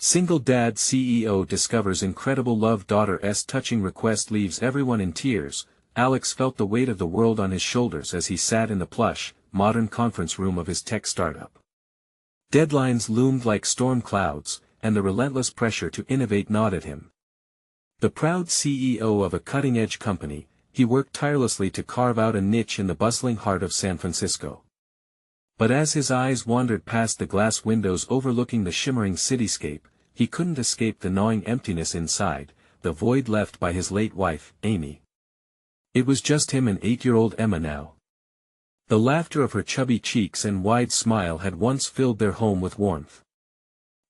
Single dad CEO discovers incredible love. Daughter's touching request leaves everyone in tears. Alex felt the weight of the world on his shoulders as he sat in the plush, modern conference room of his tech startup. Deadlines loomed like storm clouds, and the relentless pressure to innovate gnawed at him. The proud CEO of a cutting-edge company, he worked tirelessly to carve out a niche in the bustling heart of San Francisco. But as his eyes wandered past the glass windows overlooking the shimmering cityscape, he couldn't escape the gnawing emptiness inside, the void left by his late wife, Amy. It was just him and 8-year-old Emma now. The laughter of her chubby cheeks and wide smile had once filled their home with warmth.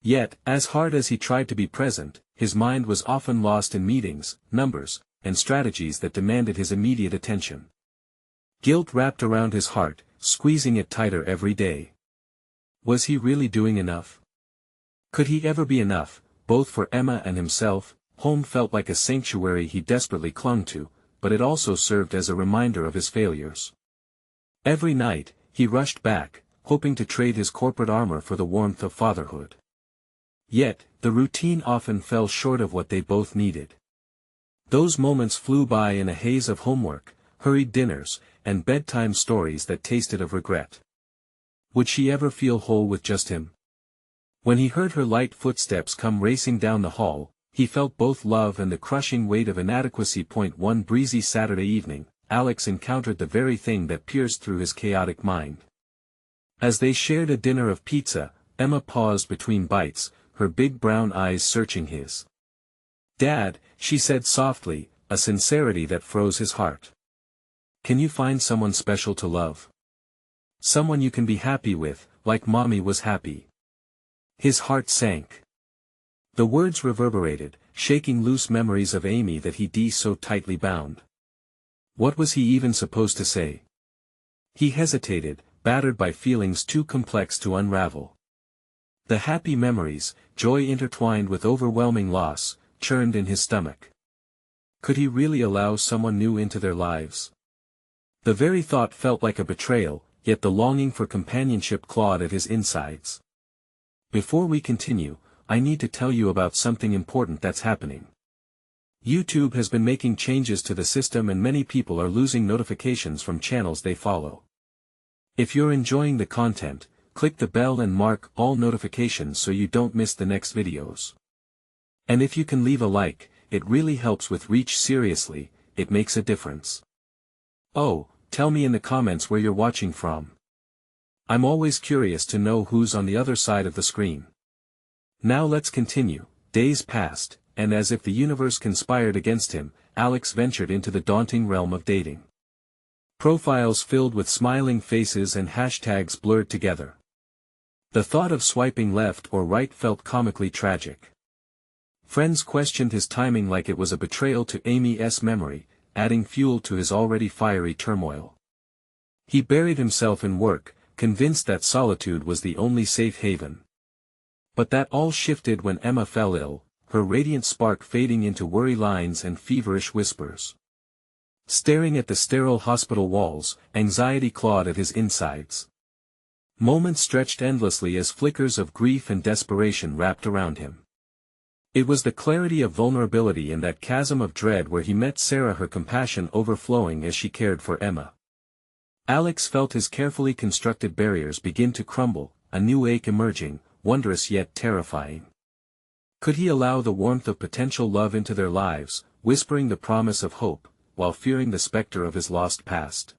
Yet, as hard as he tried to be present, his mind was often lost in meetings, numbers, and strategies that demanded his immediate attention. Guilt wrapped around his heart, squeezing it tighter every day. Was he really doing enough? Could he ever be enough, both for Emma and himself? Home felt like a sanctuary he desperately clung to, but it also served as a reminder of his failures. Every night, he rushed back, hoping to trade his corporate armor for the warmth of fatherhood. Yet, the routine often fell short of what they both needed. Those moments flew by in a haze of homework, hurried dinners, and bedtime stories that tasted of regret. Would she ever feel whole with just him? When he heard her light footsteps come racing down the hall, he felt both love and the crushing weight of inadequacy. One breezy Saturday evening, Alex encountered the very thing that pierced through his chaotic mind. As they shared a dinner of pizza, Emma paused between bites, her big brown eyes searching his. "Dad," she said softly, a sincerity that froze his heart. "Can you find someone special to love? Someone you can be happy with, like Mommy was happy?" His heart sank. The words reverberated, shaking loose memories of Amy that he so tightly bound. What was he even supposed to say? He hesitated, battered by feelings too complex to unravel. The happy memories, joy intertwined with overwhelming loss, churned in his stomach. Could he really allow someone new into their lives? The very thought felt like a betrayal, yet the longing for companionship clawed at his insides. Before we continue, I need to tell you about something important that's happening. YouTube has been making changes to the system and many people are losing notifications from channels they follow. If you're enjoying the content, click the bell and mark all notifications so you don't miss the next videos. And if you can leave a like, it really helps with reach. Seriously, it makes a difference. Oh, tell me in the comments where you're watching from. I'm always curious to know who's on the other side of the screen. Now let's continue. Days passed, and as if the universe conspired against him, Alex ventured into the daunting realm of dating. Profiles filled with smiling faces and hashtags blurred together. The thought of swiping left or right felt comically tragic. Friends questioned his timing like it was a betrayal to Amy's memory, adding fuel to his already fiery turmoil. He buried himself in work, convinced that solitude was the only safe haven. But that all shifted when Emma fell ill, her radiant spark fading into worry lines and feverish whispers. Staring at the sterile hospital walls, anxiety clawed at his insides. Moments stretched endlessly as flickers of grief and desperation wrapped around him. It was the clarity of vulnerability in that chasm of dread where he met Sarah, her compassion overflowing as she cared for Emma. Alex felt his carefully constructed barriers begin to crumble, a new ache emerging, wondrous yet terrifying. Could he allow the warmth of potential love into their lives, whispering the promise of hope, while fearing the specter of his lost past?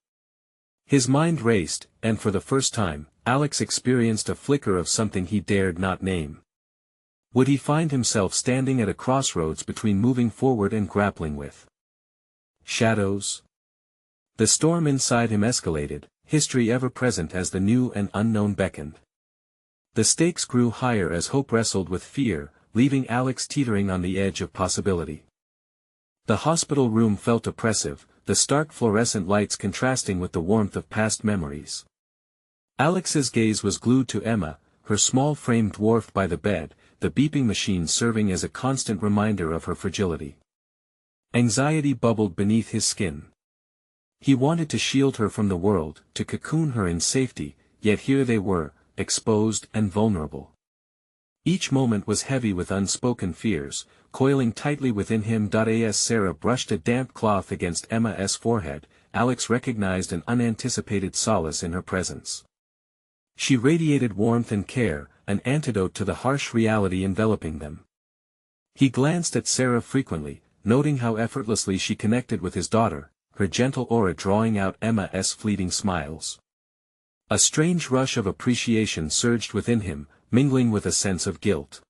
His mind raced, and for the first time, Alex experienced a flicker of something he dared not name. Would he find himself standing at a crossroads between moving forward and grappling with shadows? The storm inside him escalated, history ever present as the new and unknown beckoned. The stakes grew higher as hope wrestled with fear, leaving Alex teetering on the edge of possibility. The hospital room felt oppressive, the stark fluorescent lights contrasting with the warmth of past memories. Alex's gaze was glued to Emma, her small frame dwarfed by the bed, the beeping machine serving as a constant reminder of her fragility. Anxiety bubbled beneath his skin. He wanted to shield her from the world, to cocoon her in safety, yet here they were, exposed and vulnerable. Each moment was heavy with unspoken fears, coiling tightly within him. As Sarah brushed a damp cloth against Emma's forehead, Alex recognized an unanticipated solace in her presence. She radiated warmth and care, an antidote to the harsh reality enveloping them. He glanced at Sarah frequently, noting how effortlessly she connected with his daughter, her gentle aura drawing out Emma's fleeting smiles. A strange rush of appreciation surged within him, mingling with a sense of guilt.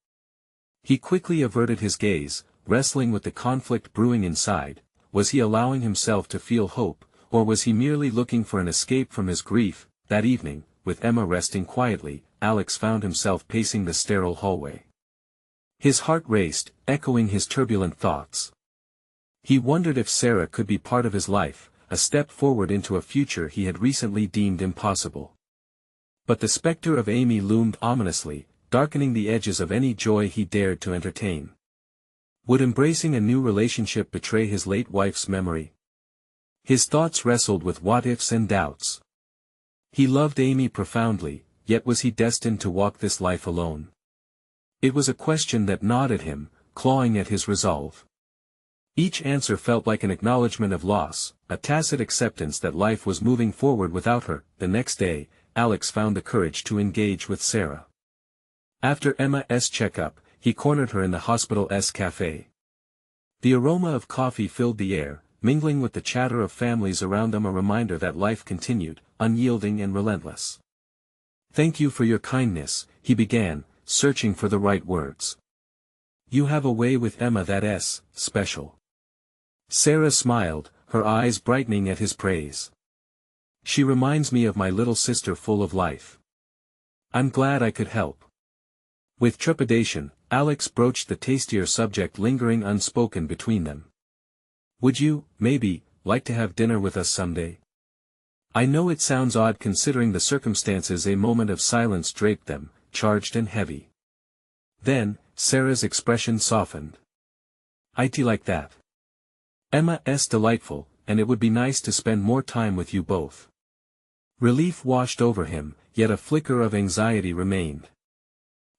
He quickly averted his gaze, wrestling with the conflict brewing inside. Was he allowing himself to feel hope, or was he merely looking for an escape from his grief? That evening, with Emma resting quietly, Alex found himself pacing the sterile hallway. His heart raced, echoing his turbulent thoughts. He wondered if Sarah could be part of his life, a step forward into a future he had recently deemed impossible. But the specter of Amy loomed ominously, darkening the edges of any joy he dared to entertain. Would embracing a new relationship betray his late wife's memory? His thoughts wrestled with what-ifs and doubts. He loved Amy profoundly, yet was he destined to walk this life alone? It was a question that gnawed at him, clawing at his resolve. Each answer felt like an acknowledgement of loss, a tacit acceptance that life was moving forward without her. The next day, Alex found the courage to engage with Sarah. After Emma's checkup, he cornered her in the hospital's cafe. The aroma of coffee filled the air, mingling with the chatter of families around them, a reminder that life continued, unyielding and relentless. "Thank you for your kindness," he began, searching for the right words. "You have a way with Emma that's special." Sarah smiled, her eyes brightening at his praise. "She reminds me of my little sister, full of life. I'm glad I could help." With trepidation, Alex broached the tastier subject lingering unspoken between them. "Would you, maybe, like to have dinner with us someday?" "I know it sounds odd considering the circumstances." A moment of silence draped them, charged and heavy. Then, Sarah's expression softened. "I'd like that. Emma's delightful, and it would be nice to spend more time with you both." Relief washed over him, yet a flicker of anxiety remained.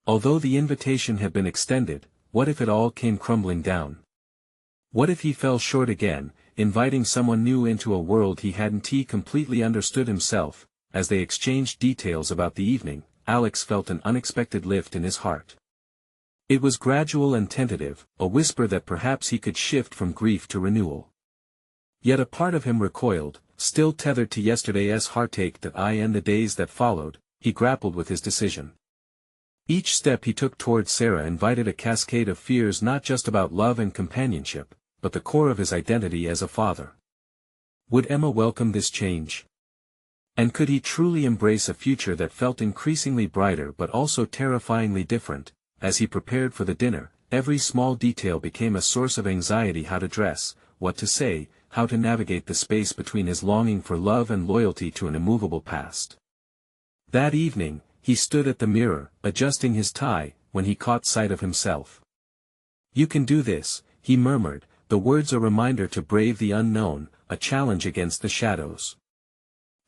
Although the invitation had been extended, what if it all came crumbling down? What if he fell short again, inviting someone new into a world he hadn't completely understood himself? As they exchanged details about the evening, Alex felt an unexpected lift in his heart. It was gradual and tentative, a whisper that perhaps he could shift from grief to renewal. Yet a part of him recoiled, still tethered to yesterday's heartache and the days that followed. He grappled with his decision. Each step he took toward Sarah invited a cascade of fears, not just about love and companionship, but the core of his identity as a father. Would Emma welcome this change? And could he truly embrace a future that felt increasingly brighter but also terrifyingly different? As he prepared for the dinner, every small detail became a source of anxiety: how to dress, what to say, how to navigate the space between his longing for love and loyalty to an immovable past. That evening, he stood at the mirror, adjusting his tie, when he caught sight of himself. "You can do this," he murmured, the words a reminder to brave the unknown, a challenge against the shadows.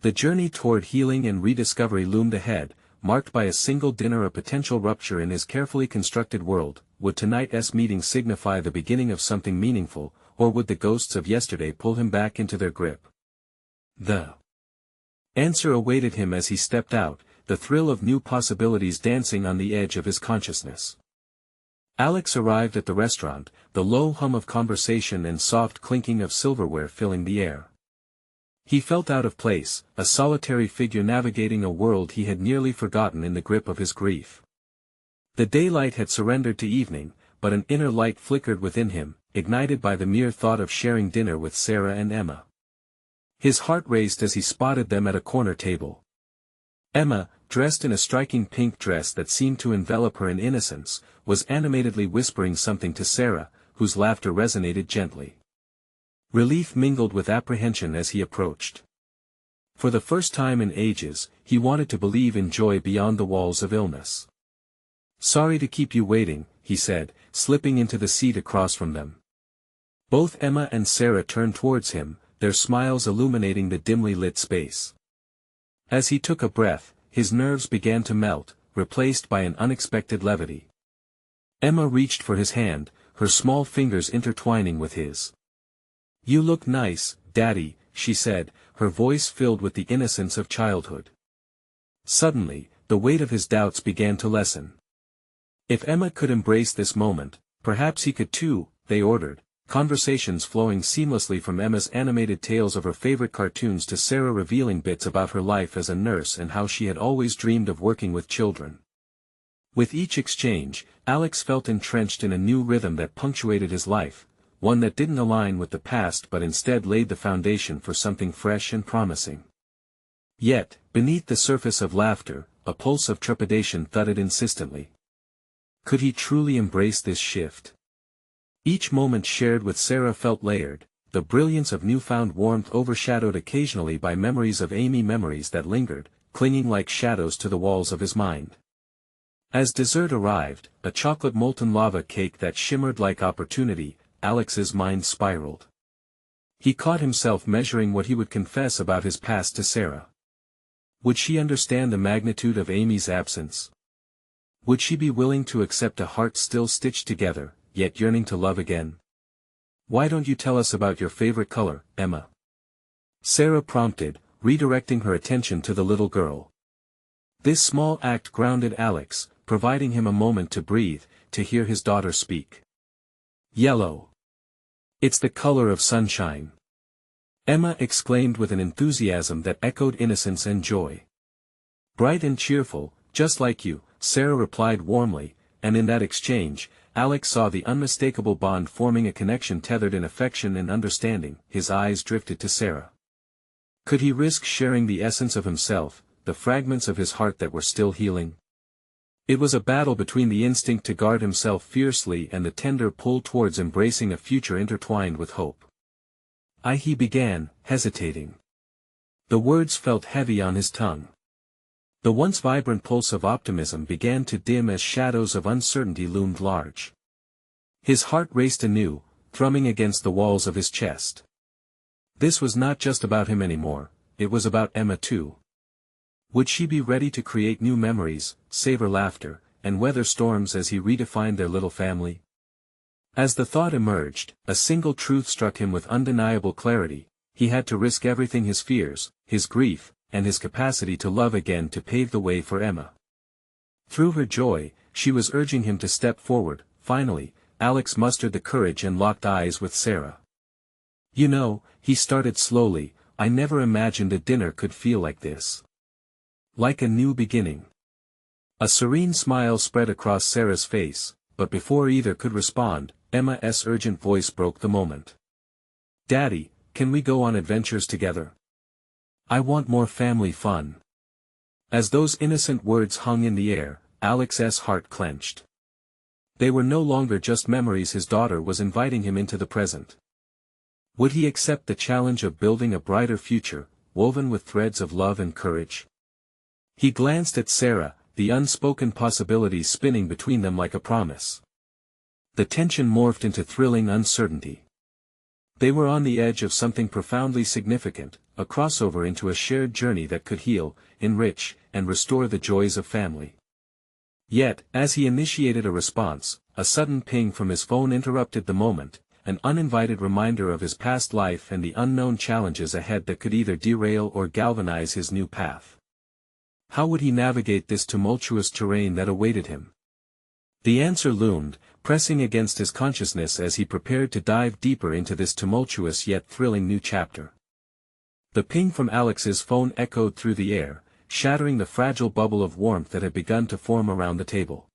The journey toward healing and rediscovery loomed ahead, marked by a single dinner, a potential rupture in his carefully constructed world. Would tonight's meeting signify the beginning of something meaningful, or would the ghosts of yesterday pull him back into their grip? The answer awaited him as he stepped out, the thrill of new possibilities dancing on the edge of his consciousness. Alex arrived at the restaurant, the low hum of conversation and soft clinking of silverware filling the air. He felt out of place, a solitary figure navigating a world he had nearly forgotten in the grip of his grief. The daylight had surrendered to evening, but an inner light flickered within him, ignited by the mere thought of sharing dinner with Sarah and Emma. His heart raced as he spotted them at a corner table. Emma, dressed in a striking pink dress that seemed to envelop her in innocence, was animatedly whispering something to Sarah, whose laughter resonated gently. Relief mingled with apprehension as he approached. For the first time in ages, he wanted to believe in joy beyond the walls of illness. "Sorry to keep you waiting," he said, slipping into the seat across from them. Both Emma and Sarah turned towards him, their smiles illuminating the dimly lit space. As he took a breath, his nerves began to melt, replaced by an unexpected levity. Emma reached for his hand, her small fingers intertwining with his. "You look nice, Daddy," she said, her voice filled with the innocence of childhood. Suddenly, the weight of his doubts began to lessen. If Emma could embrace this moment, perhaps he could too, they ordered, conversations flowing seamlessly from Emma's animated tales of her favorite cartoons to Sarah revealing bits about her life as a nurse and how she had always dreamed of working with children. With each exchange, Alex felt entrenched in a new rhythm that punctuated his life, one that didn't align with the past but instead laid the foundation for something fresh and promising. Yet, beneath the surface of laughter, a pulse of trepidation thudded insistently. Could he truly embrace this shift? Each moment shared with Sarah felt layered, the brilliance of newfound warmth overshadowed occasionally by memories of Amy, memories that lingered, clinging like shadows to the walls of his mind. As dessert arrived, a chocolate molten lava cake that shimmered like opportunity, Alex's mind spiraled. He caught himself measuring what he would confess about his past to Sarah. Would she understand the magnitude of Amy's absence? Would she be willing to accept a heart still stitched together, yet yearning to love again? "Why don't you tell us about your favorite color, Emma?" Sarah prompted, redirecting her attention to the little girl. This small act grounded Alex, providing him a moment to breathe, to hear his daughter speak. "Yellow. It's the color of sunshine," Emma exclaimed with an enthusiasm that echoed innocence and joy. "Bright and cheerful, just like you," Sarah replied warmly, and in that exchange, Alex saw the unmistakable bond forming, a connection tethered in affection and understanding. His eyes drifted to Sarah. Could he risk sharing the essence of himself, the fragments of his heart that were still healing? It was a battle between the instinct to guard himself fiercely and the tender pull towards embracing a future intertwined with hope. He began, hesitating. The words felt heavy on his tongue. The once vibrant pulse of optimism began to dim as shadows of uncertainty loomed large. His heart raced anew, thrumming against the walls of his chest. This was not just about him anymore, it was about Emma too. Would she be ready to create new memories, savor laughter, and weather storms as he redefined their little family? As the thought emerged, a single truth struck him with undeniable clarity: he had to risk everything, his fears, his grief, and his capacity to love again, to pave the way for Emma. Through her joy, she was urging him to step forward. Finally, Alex mustered the courage and locked eyes with Sarah. "You know," he started slowly, "I never imagined a dinner could feel like this. Like a new beginning." A serene smile spread across Sarah's face, but before either could respond, Emma's urgent voice broke the moment. "Daddy, can we go on adventures together? I want more family fun." As those innocent words hung in the air, Alex's heart clenched. They were no longer just memories, his daughter was inviting him into the present. Would he accept the challenge of building a brighter future, woven with threads of love and courage? He glanced at Sarah, the unspoken possibilities spinning between them like a promise. The tension morphed into thrilling uncertainty. They were on the edge of something profoundly significant, a crossover into a shared journey that could heal, enrich, and restore the joys of family. Yet, as he initiated a response, a sudden ping from his phone interrupted the moment, an uninvited reminder of his past life and the unknown challenges ahead that could either derail or galvanize his new path. How would he navigate this tumultuous terrain that awaited him? The answer loomed, pressing against his consciousness as he prepared to dive deeper into this tumultuous yet thrilling new chapter. The ping from Alex's phone echoed through the air, shattering the fragile bubble of warmth that had begun to form around the table.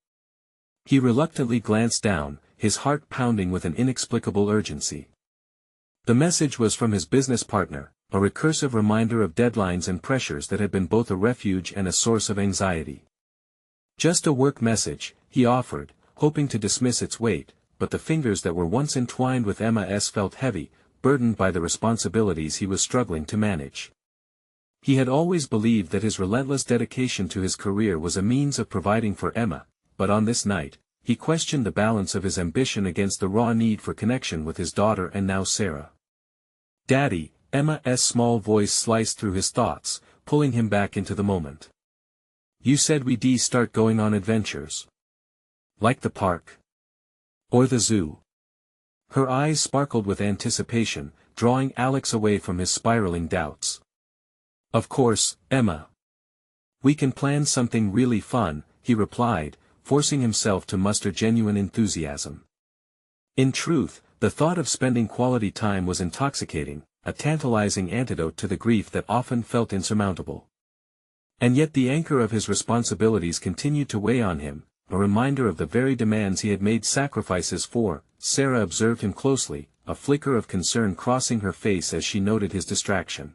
He reluctantly glanced down, his heart pounding with an inexplicable urgency. The message was from his business partner, a recursive reminder of deadlines and pressures that had been both a refuge and a source of anxiety. "Just a work message," he offered, hoping to dismiss its weight, but the fingers that were once entwined with Emma's felt heavy, burdened by the responsibilities he was struggling to manage. He had always believed that his relentless dedication to his career was a means of providing for Emma, but on this night, he questioned the balance of his ambition against the raw need for connection with his daughter and now Sarah. "Daddy," Emma's small voice sliced through his thoughts, pulling him back into the moment. "You said we'd start going on adventures. Like the park." Or the zoo? Her eyes sparkled with anticipation, drawing Alex away from his spiraling doubts. Of course, Emma. We can plan something really fun, he replied, forcing himself to muster genuine enthusiasm. In truth, the thought of spending quality time was intoxicating, a tantalizing antidote to the grief that often felt insurmountable. And yet the anchor of his responsibilities continued to weigh on him, a reminder of the very demands he had made sacrifices for. Sarah observed him closely, a flicker of concern crossing her face as she noted his distraction.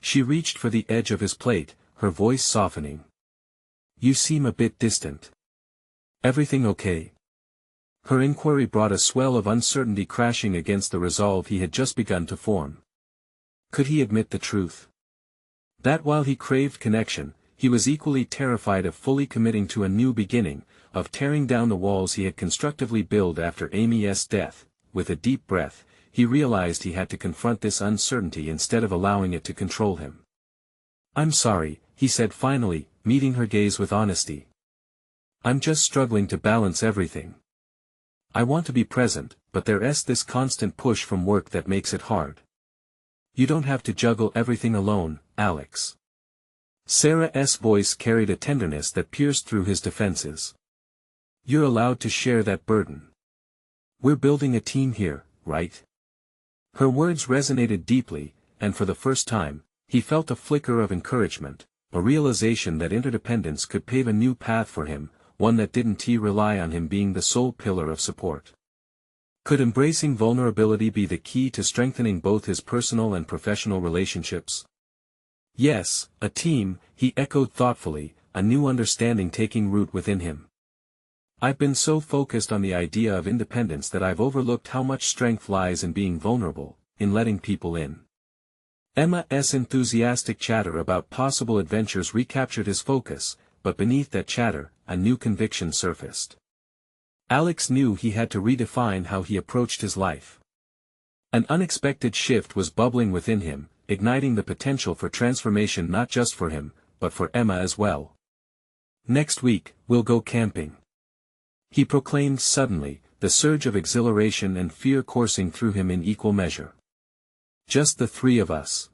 She reached for the edge of his plate, her voice softening. You seem a bit distant. Everything okay? Her inquiry brought a swell of uncertainty crashing against the resolve he had just begun to form. Could he admit the truth? That while he craved connection, he was equally terrified of fully committing to a new beginning, of tearing down the walls he had constructively built after Amy's death. With a deep breath, he realized he had to confront this uncertainty instead of allowing it to control him. I'm sorry, he said finally, meeting her gaze with honesty. I'm just struggling to balance everything. I want to be present, but there's this constant push from work that makes it hard. You don't have to juggle everything alone, Alex. Sarah's voice carried a tenderness that pierced through his defenses. You're allowed to share that burden. We're building a team here, right? Her words resonated deeply, and for the first time, he felt a flicker of encouragement, a realization that interdependence could pave a new path for him, one that didn't rely on him being the sole pillar of support. Could embracing vulnerability be the key to strengthening both his personal and professional relationships? Yes, a team, he echoed thoughtfully, a new understanding taking root within him. I've been so focused on the idea of independence that I've overlooked how much strength lies in being vulnerable, in letting people in. Emma's enthusiastic chatter about possible adventures recaptured his focus, but beneath that chatter, a new conviction surfaced. Alex knew he had to redefine how he approached his life. An unexpected shift was bubbling within him, igniting the potential for transformation not just for him, but for Emma as well. Next week, we'll go camping. He proclaimed suddenly, the surge of exhilaration and fear coursing through him in equal measure. Just the three of us.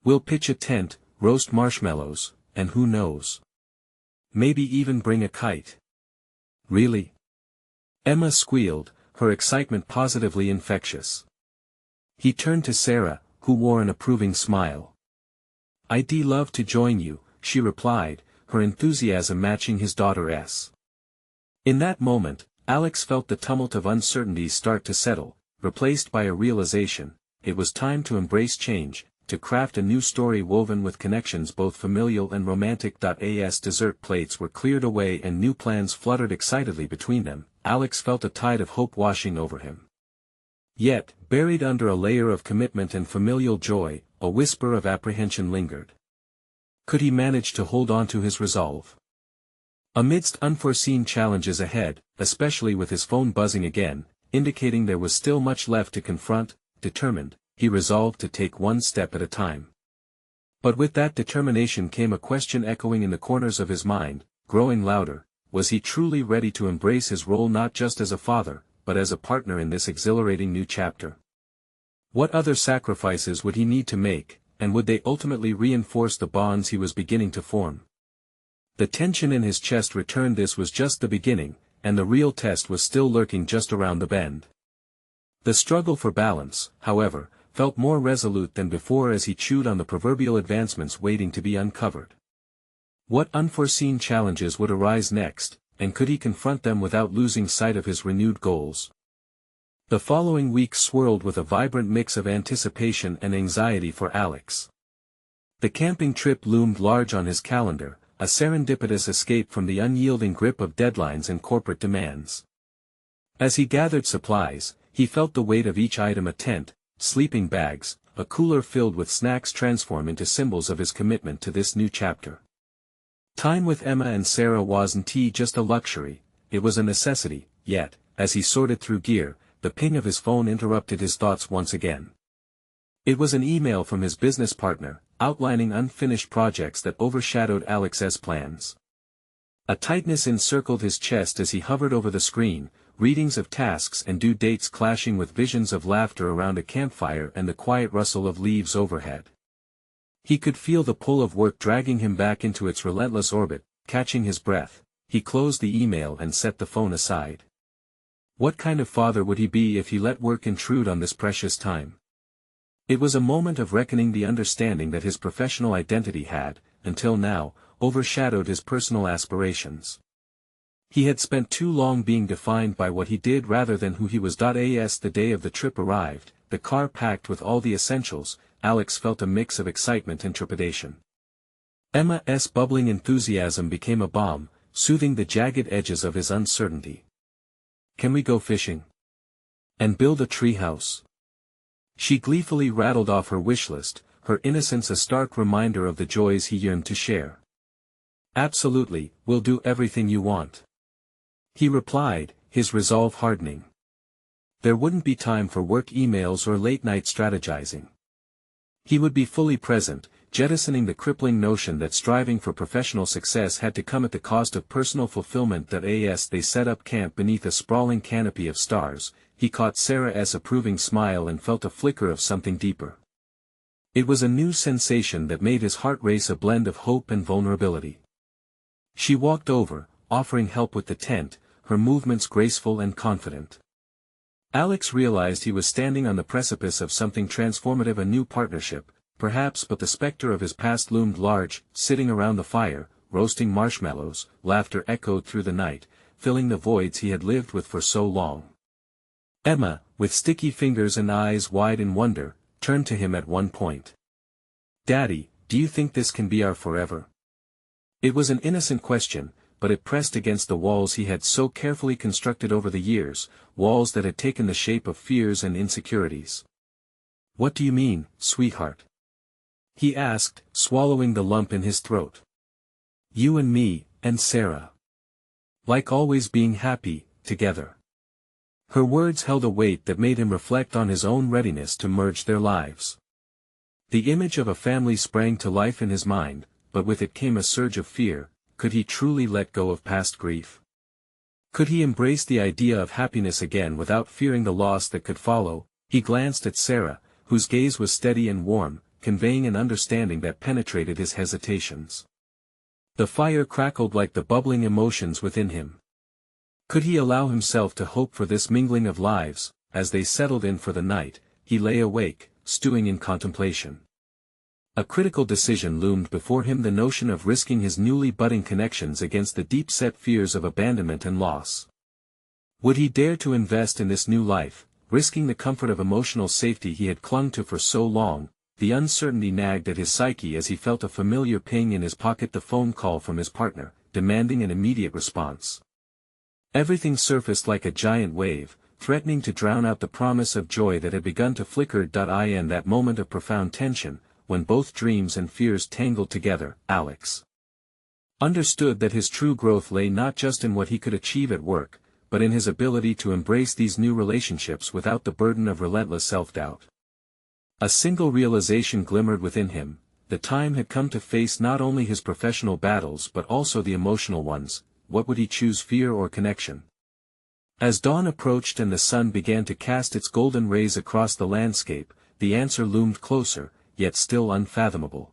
We'll pitch a tent, roast marshmallows, and who knows? Maybe even bring a kite. Really? Emma squealed, her excitement positively infectious. He turned to Sarah, who wore an approving smile. I'd love to join you, she replied, her enthusiasm matching his daughter's. In that moment, Alex felt the tumult of uncertainty start to settle, replaced by a realization. It was time to embrace change, to craft a new story woven with connections both familial and romantic. As dessert plates were cleared away and new plans fluttered excitedly between them, Alex felt a tide of hope washing over him. Yet, buried under a layer of commitment and familial joy, a whisper of apprehension lingered. Could he manage to hold on to his resolve? Amidst unforeseen challenges ahead, especially with his phone buzzing again, indicating there was still much left to confront, determined, he resolved to take one step at a time. But with that determination came a question echoing in the corners of his mind, growing louder: was he truly ready to embrace his role not just as a father, but as a partner in this exhilarating new chapter? What other sacrifices would he need to make, and would they ultimately reinforce the bonds he was beginning to form? The tension in his chest returned. This was just the beginning, and the real test was still lurking just around the bend. The struggle for balance, however, felt more resolute than before as he chewed on the proverbial advancements waiting to be uncovered. What unforeseen challenges would arise next, and could he confront them without losing sight of his renewed goals? The following week swirled with a vibrant mix of anticipation and anxiety for Alex. The camping trip loomed large on his calendar, a serendipitous escape from the unyielding grip of deadlines and corporate demands. As he gathered supplies, he felt the weight of each item: a tent, sleeping bags, a cooler filled with snacks transform into symbols of his commitment to this new chapter. Time with Emma and Sarah wasn't just a luxury, it was a necessity. Yet, as he sorted through gear, the ping of his phone interrupted his thoughts once again. It was an email from his business partner, outlining unfinished projects that overshadowed Alex's plans. A tightness encircled his chest as he hovered over the screen, readings of tasks and due dates clashing with visions of laughter around a campfire and the quiet rustle of leaves overhead. He could feel the pull of work dragging him back into its relentless orbit. Catching his breath, he closed the email and set the phone aside. What kind of father would he be if he let work intrude on this precious time? It was a moment of reckoning, the understanding that his professional identity had, until now, overshadowed his personal aspirations. He had spent too long being defined by what he did rather than who he was. As the day of the trip arrived, the car packed with all the essentials, Alex felt a mix of excitement and trepidation. Emma's bubbling enthusiasm became a balm, soothing the jagged edges of his uncertainty. "Can we go fishing? And build a tree house?" She gleefully rattled off her wish list, her innocence a stark reminder of the joys he yearned to share. "Absolutely, we'll do everything you want," he replied, his resolve hardening. There wouldn't be time for work emails or late-night strategizing. He would be fully present, jettisoning the crippling notion that striving for professional success had to come at the cost of personal fulfillment. As they set up camp beneath a sprawling canopy of stars, he caught Sarah's approving smile and felt a flicker of something deeper. It was a new sensation that made his heart race, a blend of hope and vulnerability. She walked over, offering help with the tent, her movements graceful and confident. Alex realized he was standing on the precipice of something transformative, a new partnership, perhaps, but the specter of his past loomed large. Sitting around the fire, roasting marshmallows, laughter echoed through the night, filling the voids he had lived with for so long. Emma, with sticky fingers and eyes wide in wonder, turned to him at one point. "Daddy, do you think this can be our forever?" It was an innocent question, but it pressed against the walls he had so carefully constructed over the years, walls that had taken the shape of fears and insecurities. "What do you mean, sweetheart?" he asked, swallowing the lump in his throat. "You and me, and Sarah. Like always, being happy, together." Her words held a weight that made him reflect on his own readiness to merge their lives. The image of a family sprang to life in his mind, but with it came a surge of fear. Could he truly let go of past grief? Could he embrace the idea of happiness again without fearing the loss that could follow? He glanced at Sarah, whose gaze was steady and warm, conveying an understanding that penetrated his hesitations. The fire crackled like the bubbling emotions within him. Could he allow himself to hope for this mingling of lives? As they settled in for the night, he lay awake, stewing in contemplation. A critical decision loomed before him, the notion of risking his newly budding connections against the deep-set fears of abandonment and loss. Would he dare to invest in this new life, risking the comfort of emotional safety he had clung to for so long? The uncertainty nagged at his psyche as he felt a familiar ping in his pocket, the phone call from his partner, demanding an immediate response. Everything surfaced like a giant wave, threatening to drown out the promise of joy that had begun to flicker. In that moment of profound tension, when both dreams and fears tangled together, Alex understood that his true growth lay not just in what he could achieve at work, but in his ability to embrace these new relationships without the burden of relentless self-doubt. A single realization glimmered within him: the time had come to face not only his professional battles but also the emotional ones. What would he choose, fear or connection? As dawn approached and the sun began to cast its golden rays across the landscape, the answer loomed closer, yet still unfathomable.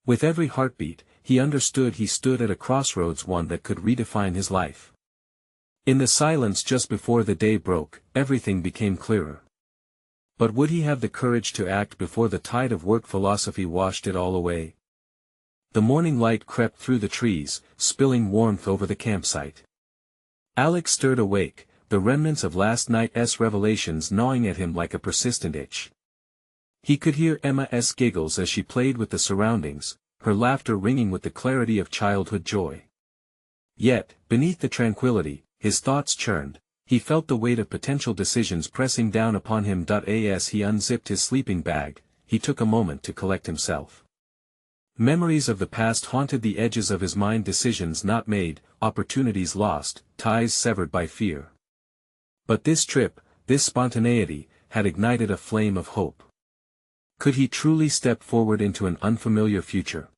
With every heartbeat, he understood he stood at a crossroads, one that could redefine his life. In the silence just before the day broke, everything became clearer. But would he have the courage to act before the tide of work philosophy washed it all away? The morning light crept through the trees, spilling warmth over the campsite. Alex stirred awake, the remnants of last night's revelations gnawing at him like a persistent itch. He could hear Emma's giggles as she played with the surroundings, her laughter ringing with the clarity of childhood joy. Yet, beneath the tranquility, his thoughts churned. He felt the weight of potential decisions pressing down upon him. As he unzipped his sleeping bag, he took a moment to collect himself. Memories of the past haunted the edges of his mind, decisions not made, opportunities lost, ties severed by fear. But this trip, this spontaneity, had ignited a flame of hope. Could he truly step forward into an unfamiliar future?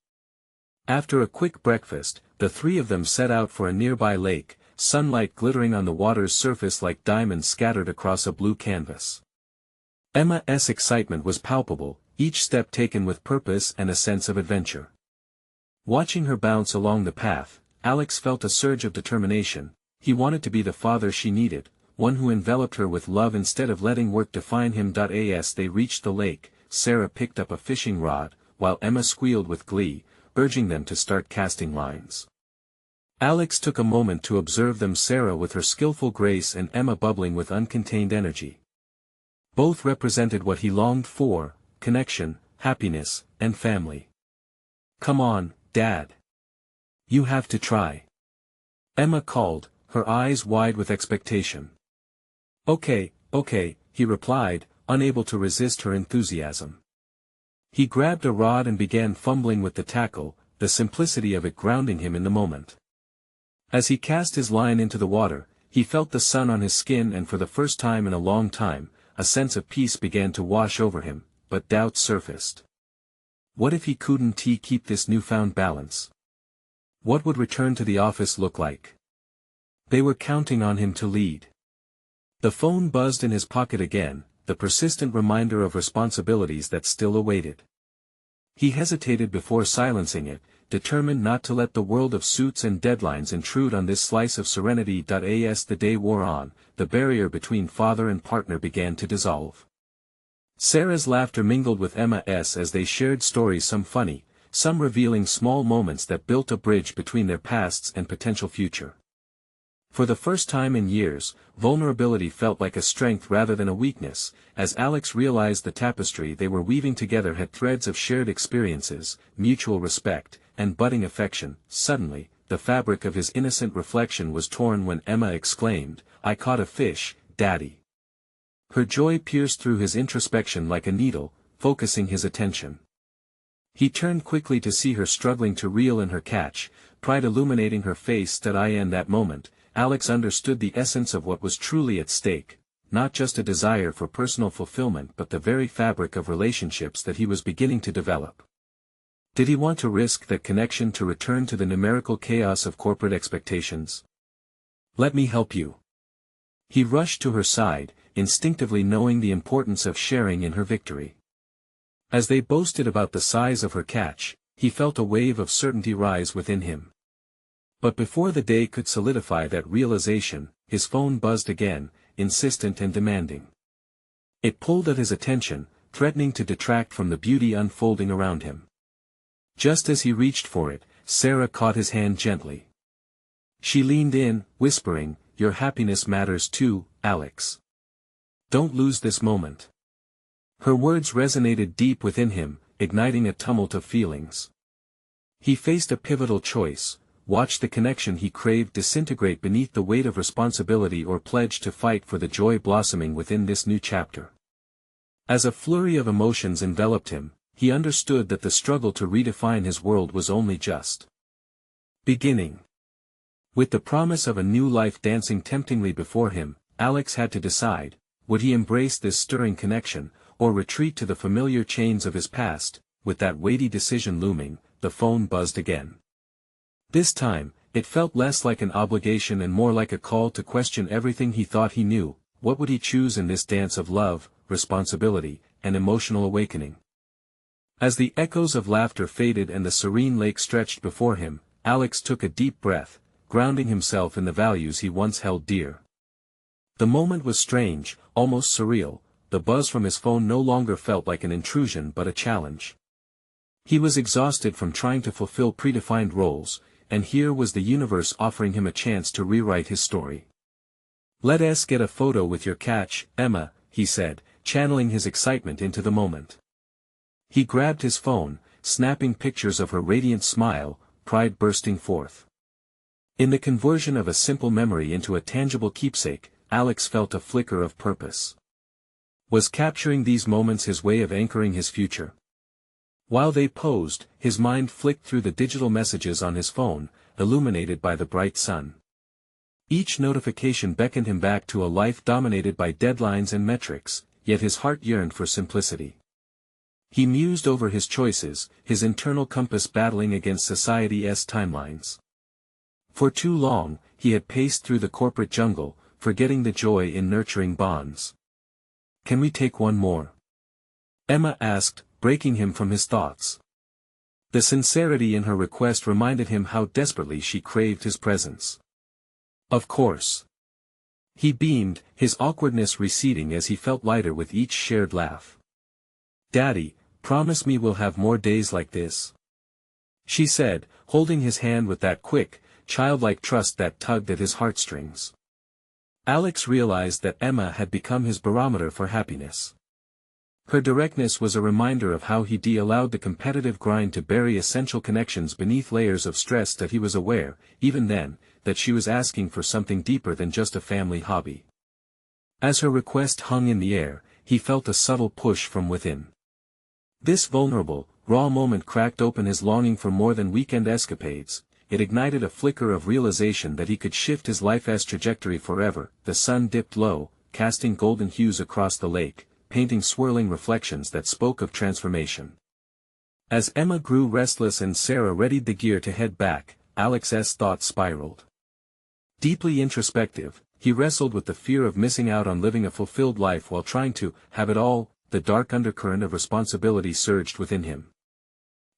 After a quick breakfast, the three of them set out for a nearby lake, sunlight glittering on the water's surface like diamonds scattered across a blue canvas. Emma's excitement was palpable, each step taken with purpose and a sense of adventure. Watching her bounce along the path, Alex felt a surge of determination. He wanted to be the father she needed, one who enveloped her with love instead of letting work define him. As they reached the lake, Sarah picked up a fishing rod, while Emma squealed with glee, urging them to start casting lines. Alex took a moment to observe them, Sarah with her skillful grace and Emma bubbling with uncontained energy. Both represented what he longed for: connection, happiness, and family. "Come on, Dad. You have to try," Emma called, her eyes wide with expectation. Okay, he replied, unable to resist her enthusiasm. He grabbed a rod and began fumbling with the tackle, the simplicity of it grounding him in the moment. As he cast his line into the water, he felt the sun on his skin, and for the first time in a long time, a sense of peace began to wash over him, but doubts surfaced. What if he couldn't keep this newfound balance? What would return to the office look like? They were counting on him to lead. The phone buzzed in his pocket again, the persistent reminder of responsibilities that still awaited. He hesitated before silencing it, determined not to let the world of suits and deadlines intrude on this slice of serenity. As the day wore on, the barrier between father and partner began to dissolve. Sarah's laughter mingled with Emma's as they shared stories, some funny, some revealing small moments that built a bridge between their pasts and potential future. For the first time in years, vulnerability felt like a strength rather than a weakness, as Alex realized the tapestry they were weaving together had threads of shared experiences, mutual respect, and budding affection. Suddenly, the fabric of his innocent reflection was torn when Emma exclaimed, "I caught a fish, Daddy." Her joy pierced through his introspection like a needle, focusing his attention. He turned quickly to see her struggling to reel in her catch, pride illuminating her face. In that moment, Alex understood the essence of what was truly at stake, not just a desire for personal fulfillment but the very fabric of relationships that he was beginning to develop. Did he want to risk that connection to return to the numerical chaos of corporate expectations? "Let me help you." He rushed to her side, instinctively knowing the importance of sharing in her victory. As they boasted about the size of her catch, he felt a wave of certainty rise within him. But before the day could solidify that realization, his phone buzzed again, insistent and demanding. It pulled at his attention, threatening to detract from the beauty unfolding around him. Just as he reached for it, Sarah caught his hand gently. She leaned in, whispering, "Your happiness matters too, Alex. Don't lose this moment." Her words resonated deep within him, igniting a tumult of feelings. He faced a pivotal choice: watch the connection he craved disintegrate beneath the weight of responsibility, or pledge to fight for the joy blossoming within this new chapter. As a flurry of emotions enveloped him, he understood that the struggle to redefine his world was only just beginning. With the promise of a new life dancing temptingly before him, Alex had to decide: would he embrace this stirring connection, or retreat to the familiar chains of his past? With that weighty decision looming, the phone buzzed again. This time, it felt less like an obligation and more like a call to question everything he thought he knew. What would he choose in this dance of love, responsibility, and emotional awakening? As the echoes of laughter faded and the serene lake stretched before him, Alex took a deep breath, grounding himself in the values he once held dear. The moment was strange, almost surreal. The buzz from his phone no longer felt like an intrusion but a challenge. He was exhausted from trying to fulfill predefined roles, and here was the universe offering him a chance to rewrite his story. "Let's get a photo with your catch, Emma," he said, channeling his excitement into the moment. He grabbed his phone, snapping pictures of her radiant smile, pride bursting forth. In the conversion of a simple memory into a tangible keepsake, Alex felt a flicker of purpose. Was capturing these moments his way of anchoring his future? While they posed, his mind flicked through the digital messages on his phone, illuminated by the bright sun. Each notification beckoned him back to a life dominated by deadlines and metrics, yet his heart yearned for simplicity. He mused over his choices, his internal compass battling against society's timelines. For too long, he had paced through the corporate jungle, forgetting the joy in nurturing bonds. "Can we take one more?" Emma asked, breaking him from his thoughts. The sincerity in her request reminded him how desperately she craved his presence. "Of course." He beamed, his awkwardness receding as he felt lighter with each shared laugh. "Daddy, promise me we'll have more days like this," she said, holding his hand with that quick, childlike trust that tugged at his heartstrings. Alex realized that Emma had become his barometer for happiness. Her directness was a reminder of how he'd allowed the competitive grind to bury essential connections beneath layers of stress that he was aware, even then, that she was asking for something deeper than just a family hobby. As her request hung in the air, he felt a subtle push from within. This vulnerable, raw moment cracked open his longing for more than weekend escapades. It ignited a flicker of realization that he could shift his life's trajectory forever. The sun dipped low, casting golden hues across the lake, painting swirling reflections that spoke of transformation. As Emma grew restless and Sarah readied the gear to head back, Alex's thoughts spiraled. Deeply introspective, he wrestled with the fear of missing out on living a fulfilled life while trying to have it all. The dark undercurrent of responsibility surged within him.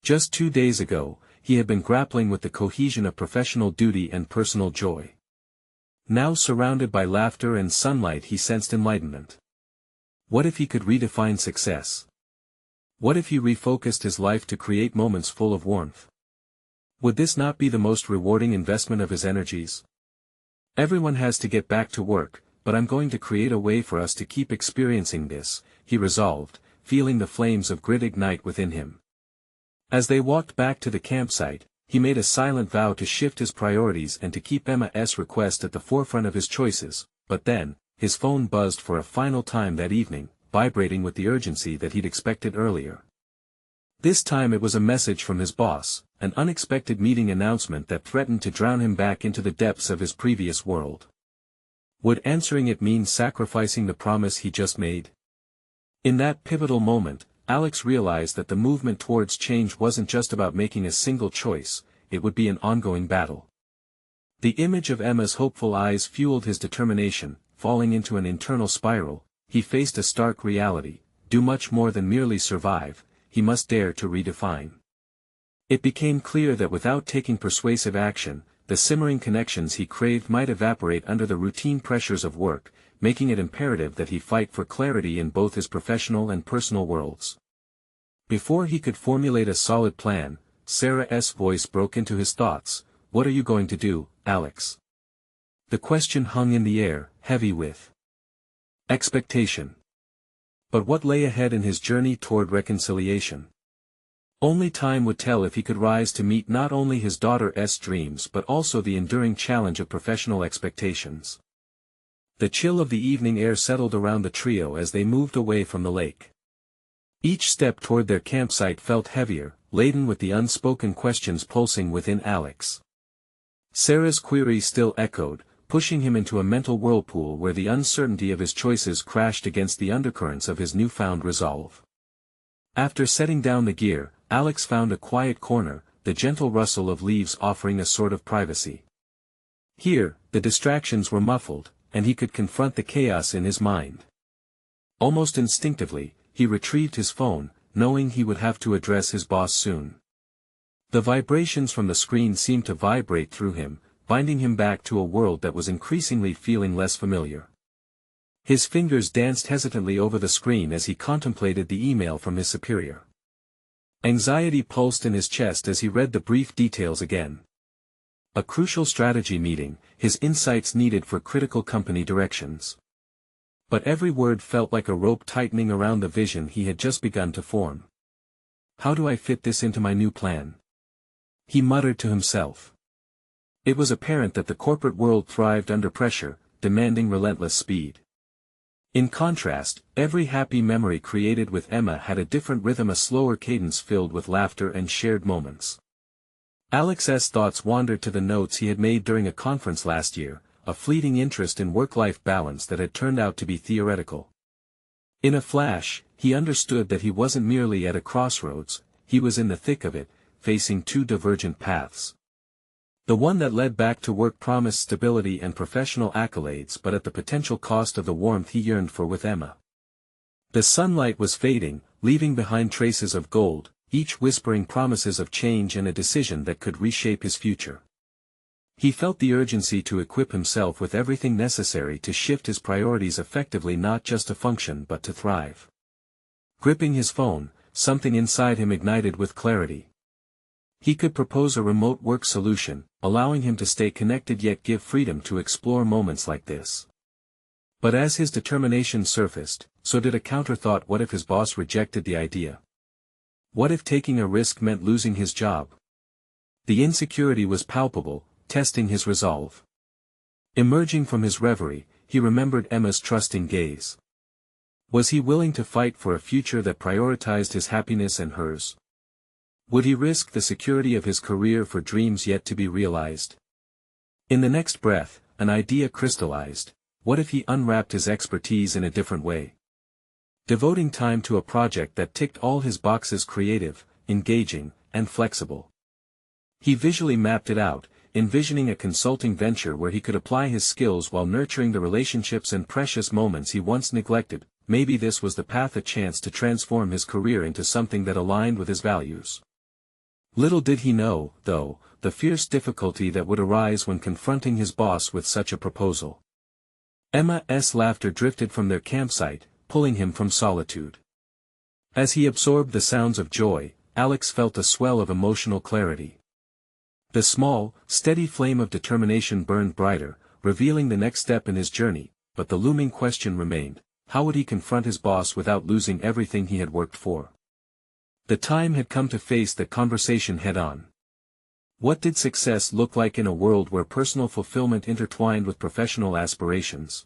Just 2 days ago, he had been grappling with the cohesion of professional duty and personal joy. Now surrounded by laughter and sunlight, he sensed enlightenment. What if he could redefine success? What if he refocused his life to create moments full of warmth? Would this not be the most rewarding investment of his energies? "Everyone has to get back to work, but I'm going to create a way for us to keep experiencing this," he resolved, feeling the flames of grit ignite within him. As they walked back to the campsite, he made a silent vow to shift his priorities and to keep Emma's request at the forefront of his choices, but then, his phone buzzed for a final time that evening, vibrating with the urgency that he'd expected earlier. This time it was a message from his boss, an unexpected meeting announcement that threatened to drown him back into the depths of his previous world. Would answering it mean sacrificing the promise he just made? In that pivotal moment, Alex realized that the movement towards change wasn't just about making a single choice, it would be an ongoing battle. The image of Emma's hopeful eyes fueled his determination. Falling into an internal spiral, he faced a stark reality: do much more than merely survive, he must dare to redefine. It became clear that without taking persuasive action, the simmering connections he craved might evaporate under the routine pressures of work, making it imperative that he fight for clarity in both his professional and personal worlds. Before he could formulate a solid plan, Sarah's voice broke into his thoughts. "What are you going to do, Alex?" The question hung in the air, heavy with expectation. But what lay ahead in his journey toward reconciliation? Only time would tell if he could rise to meet not only his daughter's dreams but also the enduring challenge of professional expectations. The chill of the evening air settled around the trio as they moved away from the lake. Each step toward their campsite felt heavier, laden with the unspoken questions pulsing within Alex. Sarah's query still echoed, pushing him into a mental whirlpool where the uncertainty of his choices crashed against the undercurrents of his newfound resolve. After setting down the gear, Alex found a quiet corner, the gentle rustle of leaves offering a sort of privacy. Here, the distractions were muffled, and he could confront the chaos in his mind. Almost instinctively, he retrieved his phone, knowing he would have to address his boss soon. The vibrations from the screen seemed to vibrate through him, binding him back to a world that was increasingly feeling less familiar. His fingers danced hesitantly over the screen as he contemplated the email from his superior. Anxiety pulsed in his chest as he read the brief details again. A crucial strategy meeting, his insights needed for critical company directions. But every word felt like a rope tightening around the vision he had just begun to form. "How do I fit this into my new plan?" he muttered to himself. It was apparent that the corporate world thrived under pressure, demanding relentless speed. In contrast, every happy memory created with Emma had a different rhythm, a slower cadence filled with laughter and shared moments. Alex's thoughts wandered to the notes he had made during a conference last year, a fleeting interest in work-life balance that had turned out to be theoretical. In a flash, he understood that he wasn't merely at a crossroads, he was in the thick of it, facing two divergent paths. The one that led back to work promised stability and professional accolades, but at the potential cost of the warmth he yearned for with Emma. The sunlight was fading, leaving behind traces of gold, each whispering promises of change and a decision that could reshape his future. He felt the urgency to equip himself with everything necessary to shift his priorities effectively, not just to function but to thrive. Gripping his phone, something inside him ignited with clarity. He could propose a remote work solution, allowing him to stay connected yet give freedom to explore moments like this. But as his determination surfaced, so did a counterthought: what if his boss rejected the idea? What if taking a risk meant losing his job? The insecurity was palpable, testing his resolve. Emerging from his reverie, he remembered Emma's trusting gaze. Was he willing to fight for a future that prioritized his happiness and hers? Would he risk the security of his career for dreams yet to be realized? In the next breath, an idea crystallized: what if he unwrapped his expertise in a different way? Devoting time to a project that ticked all his boxes: creative, engaging, and flexible. He visually mapped it out, envisioning a consulting venture where he could apply his skills while nurturing the relationships and precious moments he once neglected. Maybe this was the path, a chance to transform his career into something that aligned with his values. Little did he know, though, the fierce difficulty that would arise when confronting his boss with such a proposal. Emma's laughter drifted from their campsite, pulling him from solitude. As he absorbed the sounds of joy, Alex felt a swell of emotional clarity. The small, steady flame of determination burned brighter, revealing the next step in his journey, but the looming question remained: how would he confront his boss without losing everything he had worked for? The time had come to face the conversation head-on. What did success look like in a world where personal fulfillment intertwined with professional aspirations?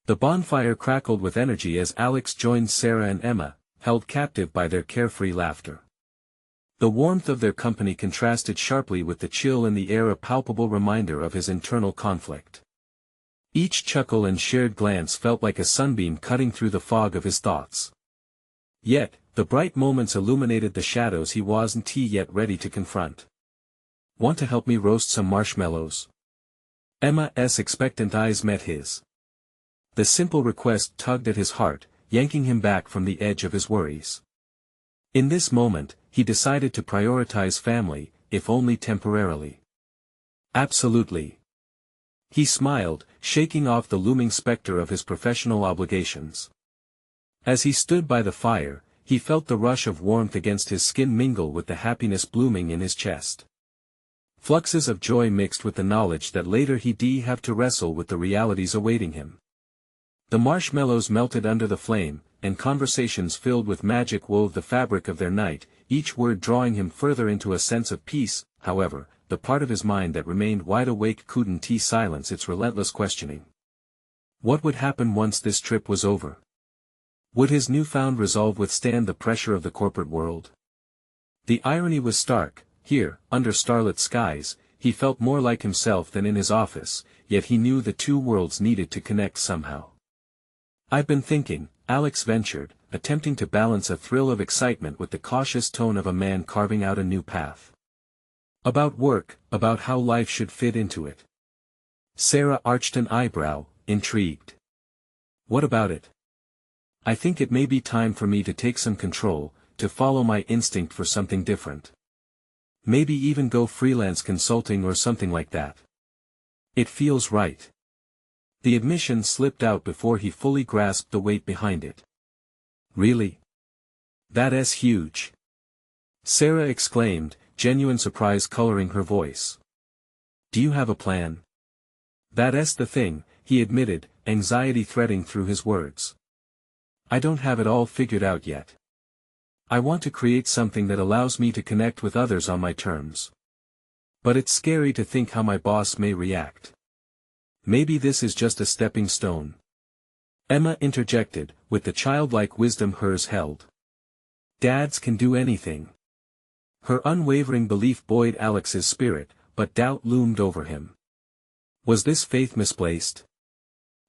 The bonfire crackled with energy as Alex joined Sarah and Emma, held captive by their carefree laughter. The warmth of their company contrasted sharply with the chill in the air, a palpable reminder of his internal conflict. Each chuckle and shared glance felt like a sunbeam cutting through the fog of his thoughts. Yet, the bright moments illuminated the shadows he wasn't yet ready to confront. Want to help me roast some marshmallows? Emma's expectant eyes met his. The simple request tugged at his heart, yanking him back from the edge of his worries. In this moment, he decided to prioritize family, if only temporarily. Absolutely. He smiled, shaking off the looming specter of his professional obligations. As he stood by the fire, he felt the rush of warmth against his skin mingle with the happiness blooming in his chest. Fluxes of joy mixed with the knowledge that later he'd have to wrestle with the realities awaiting him. The marshmallows melted under the flame, and conversations filled with magic wove the fabric of their night, each word drawing him further into a sense of peace. However, the part of his mind that remained wide awake couldn't silence its relentless questioning. What would happen once this trip was over? Would his newfound resolve withstand the pressure of the corporate world? The irony was stark. Here, under starlit skies, he felt more like himself than in his office, yet he knew the two worlds needed to connect somehow. I've been thinking, Alex ventured, attempting to balance a thrill of excitement with the cautious tone of a man carving out a new path. About work, about how life should fit into it. Sarah arched an eyebrow, intrigued. What about it? I think it may be time for me to take some control, to follow my instinct for something different. Maybe even go freelance consulting or something like that. It feels right. The admission slipped out before he fully grasped the weight behind it. Really? That's huge. Sarah exclaimed, genuine surprise coloring her voice. Do you have a plan? That's the thing, he admitted, anxiety threading through his words. I don't have it all figured out yet. I want to create something that allows me to connect with others on my terms. But it's scary to think how my boss may react. Maybe this is just a stepping stone. Emma interjected, with the childlike wisdom hers held. Dads can do anything. Her unwavering belief buoyed Alex's spirit, but doubt loomed over him. Was this faith misplaced?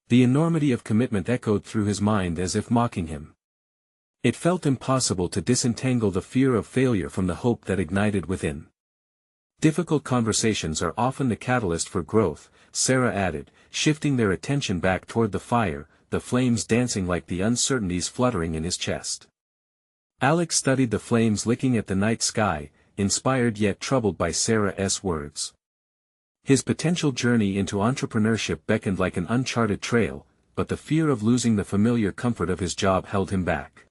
The enormity of commitment echoed through his mind as if mocking him. It felt impossible to disentangle the fear of failure from the hope that ignited within. Difficult conversations are often the catalyst for growth, Sarah added, shifting their attention back toward the fire, the flames dancing like the uncertainties fluttering in his chest. Alex studied the flames licking at the night sky, inspired yet troubled by Sarah's words. His potential journey into entrepreneurship beckoned like an uncharted trail, but the fear of losing the familiar comfort of his job held him back.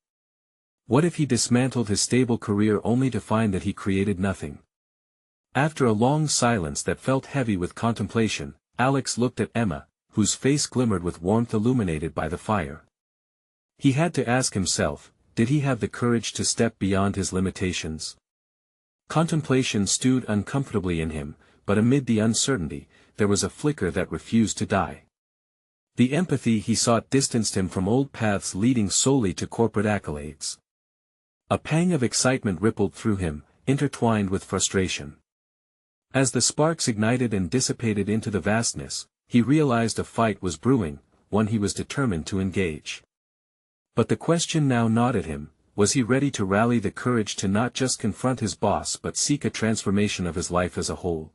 What if he dismantled his stable career only to find that he created nothing? After a long silence that felt heavy with contemplation, Alex looked at Emma, whose face glimmered with warmth illuminated by the fire. He had to ask himself, did he have the courage to step beyond his limitations? Contemplation stewed uncomfortably in him, but amid the uncertainty, there was a flicker that refused to die. The empathy he sought distanced him from old paths leading solely to corporate accolades. A pang of excitement rippled through him, intertwined with frustration. As the sparks ignited and dissipated into the vastness, he realized a fight was brewing, one he was determined to engage. But the question now gnawed at him, was he ready to rally the courage to not just confront his boss but seek a transformation of his life as a whole?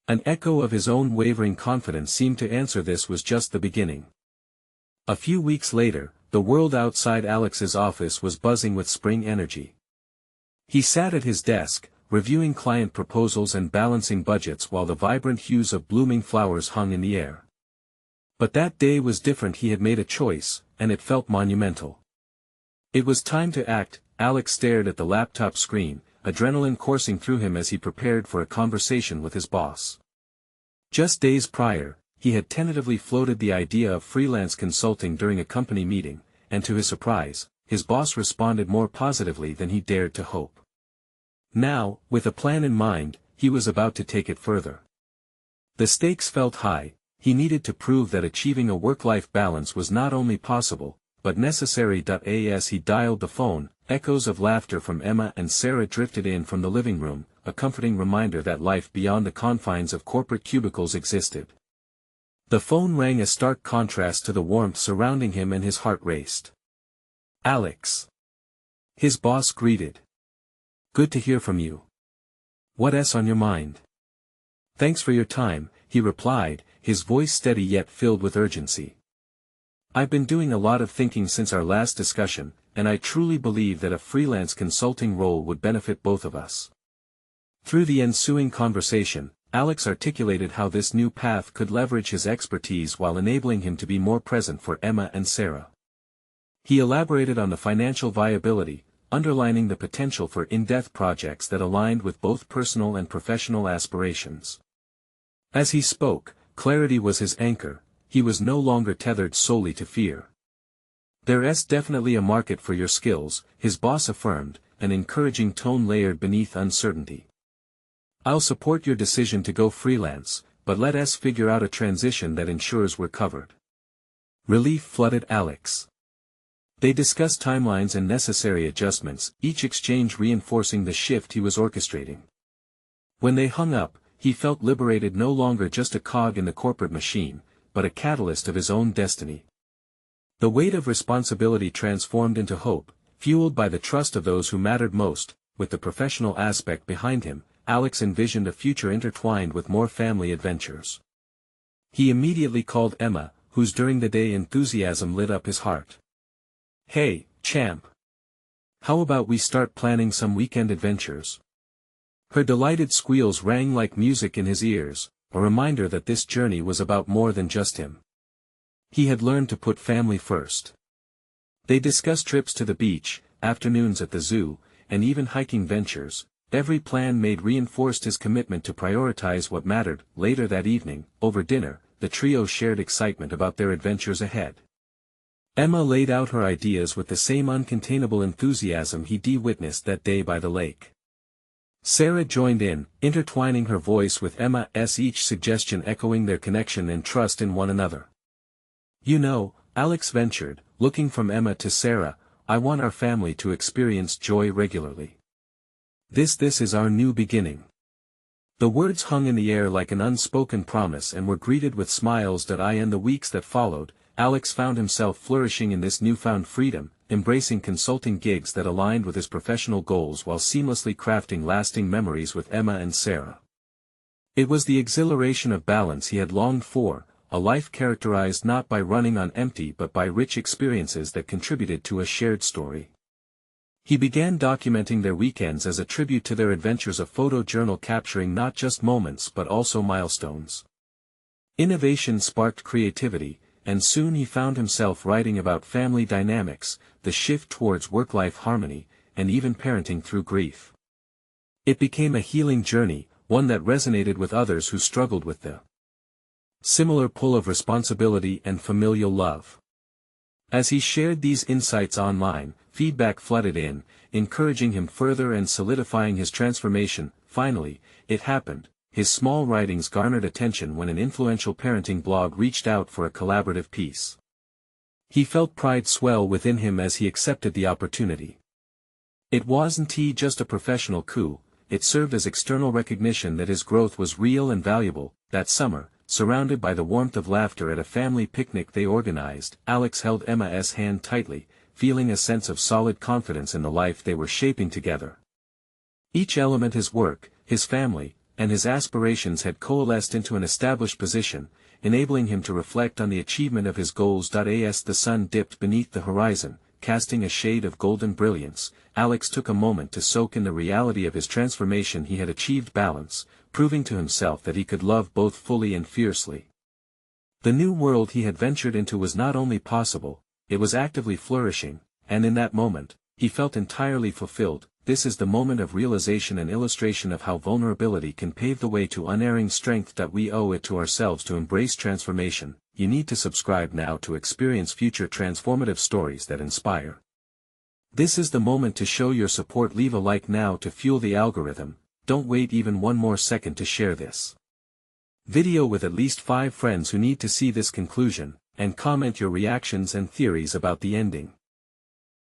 An echo of his own wavering confidence seemed to answer this was just the beginning. A few weeks later, the world outside Alex's office was buzzing with spring energy. He sat at his desk, reviewing client proposals and balancing budgets while the vibrant hues of blooming flowers hung in the air. But that day was different. He had made a choice, and it felt monumental. It was time to act. Alex stared at the laptop screen, adrenaline coursing through him as he prepared for a conversation with his boss. Just days prior, he had tentatively floated the idea of freelance consulting during a company meeting, and to his surprise, his boss responded more positively than he dared to hope. Now, with a plan in mind, he was about to take it further. The stakes felt high. He needed to prove that achieving a work-life balance was not only possible, but necessary. As he dialed the phone, echoes of laughter from Emma and Sarah drifted in from the living room, a comforting reminder that life beyond the confines of corporate cubicles existed. The phone rang, a stark contrast to the warmth surrounding him, and his heart raced. "Alex," his boss greeted. "Good to hear from you. What's on your mind?" "Thanks for your time," he replied, his voice steady yet filled with urgency. "I've been doing a lot of thinking since our last discussion, and I truly believe that a freelance consulting role would benefit both of us." Through the ensuing conversation, Alex articulated how this new path could leverage his expertise while enabling him to be more present for Emma and Sarah. He elaborated on the financial viability, underlining the potential for in-depth projects that aligned with both personal and professional aspirations. As he spoke, clarity was his anchor. He was no longer tethered solely to fear. "There's definitely a market for your skills," his boss affirmed, an encouraging tone layered beneath uncertainty. "I'll support your decision to go freelance, but let us figure out a transition that ensures we're covered." Relief flooded Alex. They discussed timelines and necessary adjustments, each exchange reinforcing the shift he was orchestrating. When they hung up, he felt liberated, no longer just a cog in the corporate machine, but a catalyst of his own destiny. The weight of responsibility transformed into hope, fueled by the trust of those who mattered most. With the professional aspect behind him, Alex envisioned a future intertwined with more family adventures. He immediately called Emma, whose during the day enthusiasm lit up his heart. "Hey, champ. How about we start planning some weekend adventures?" Her delighted squeals rang like music in his ears, a reminder that this journey was about more than just him. He had learned to put family first. They discussed trips to the beach, afternoons at the zoo, and even hiking ventures. Every plan made reinforced his commitment to prioritize what mattered. Later that evening, over dinner, the trio shared excitement about their adventures ahead. Emma laid out her ideas with the same uncontainable enthusiasm he'd witnessed that day by the lake. Sarah joined in, intertwining her voice with Emma's, each suggestion echoing their connection and trust in one another. "You know," Alex ventured, looking from Emma to Sarah, "I want our family to experience joy regularly. This is our new beginning." The words hung in the air like an unspoken promise and were greeted with smiles. In the weeks that followed, Alex found himself flourishing in this newfound freedom, embracing consulting gigs that aligned with his professional goals while seamlessly crafting lasting memories with Emma and Sarah. It was the exhilaration of balance he had longed for, a life characterized not by running on empty but by rich experiences that contributed to a shared story. He began documenting their weekends as a tribute to their adventures, a photojournal capturing not just moments but also milestones. Innovation sparked creativity, and soon he found himself writing about family dynamics, the shift towards work-life harmony, and even parenting through grief. It became a healing journey, one that resonated with others who struggled with the similar pull of responsibility and familial love. As he shared these insights online, feedback flooded in, encouraging him further and solidifying his transformation. Finally, it happened. His small writings garnered attention when an influential parenting blog reached out for a collaborative piece. He felt pride swell within him as he accepted the opportunity. It wasn't just a professional coup, it served as external recognition that his growth was real and valuable. That summer, surrounded by the warmth of laughter at a family picnic they organized, Alex held Emma's hand tightly, feeling a sense of solid confidence in the life they were shaping together. Each element, his work, his family, and his aspirations had coalesced into an established position, enabling him to reflect on the achievement of his goals. As the sun dipped beneath the horizon, casting a shade of golden brilliance, Alex took a moment to soak in the reality of his transformation. He had achieved balance, proving to himself that he could love both fully and fiercely. The new world he had ventured into was not only possible, it was actively flourishing, and in that moment, he felt entirely fulfilled. This is the moment of realization, an illustration of how vulnerability can pave the way to unerring strength. We owe it to ourselves to embrace transformation. You need to subscribe now to experience future transformative stories that inspire. This is the moment to show your support. Leave a like now to fuel the algorithm. Don't wait even one more second to share this video with at least 5 friends who need to see this conclusion, and comment your reactions and theories about the ending.